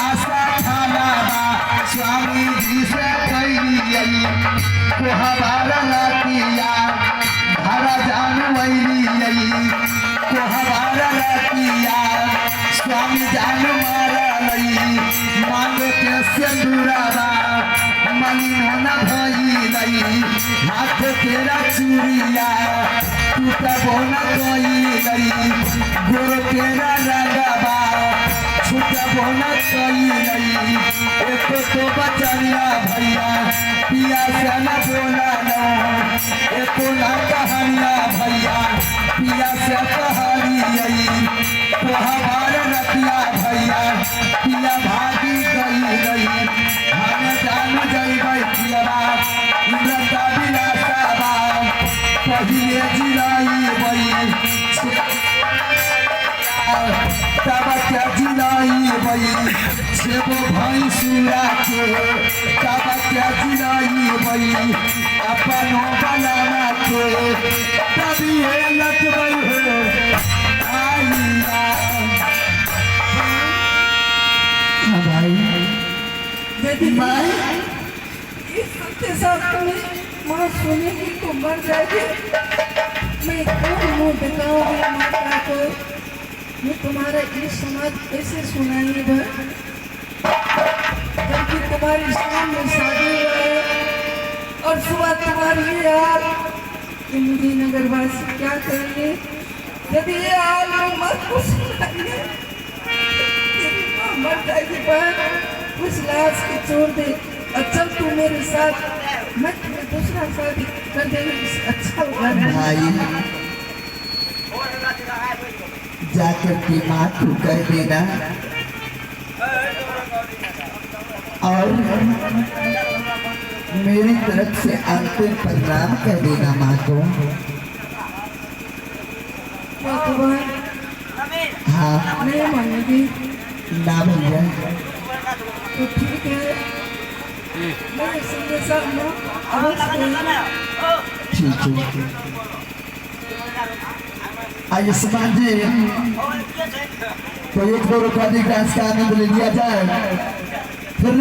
आशा खाला स्वामी जी से कैली को हमारा किया हरा जान वैली को हमारा किया स्वामी जान मारा लई मांग के सिंदूरा मलिनो न भई हाथ तेरा चूड़िया टूटा बोना कोई गुरु तेरा रंगबा छूटा बोना कोई एक तो बचनिया भैया पिया से न बोला नो एक ना कहानिया भैया पिया से कहानी तो हमारे रतिया भैया पिया भागी गई हम जान जइबै पियबा इंद्रता विलासबा पहिले जिलाई बई तब क्या जिलाई बई सेबो भाई सुरा के तब क्या जिलाई बई अपनो बनाना के तभी है लटबई हो आइया भाई यदि भाई इस सत्य साथ में माँ सुनेगी तो मर जाएगी। मैं कौन मुँह दिखाऊंगी माता को, मैं तुम्हारा ये समाज कैसे सुनाएंगे भाई, जबकि तुम्हारी सामने शादी हुआ है और सुबह तुम्हारी ये हाल कि मुझे नगरवासी क्या करेंगे। यदि ये हाल में मत को सुनाइए तेरी माँ मर जाएगी भाई, उस लाश की छोड़ दे और चल तू मेरे साथ, मैं तुम्हें दूसरा शादी कर देंगे अच्छा होगा। भाई जाकर के माँ को कह देना और मेरी तरफ से अंतिम प्रणाम कह देना माँ को। हाँ नहीं मानेगी ना भैया तो ठीक है, मैं संदेशा ठीक है। आयुष्मान जी तो एक दो रुपया डांस का आनंद ले लिया जाए, फिर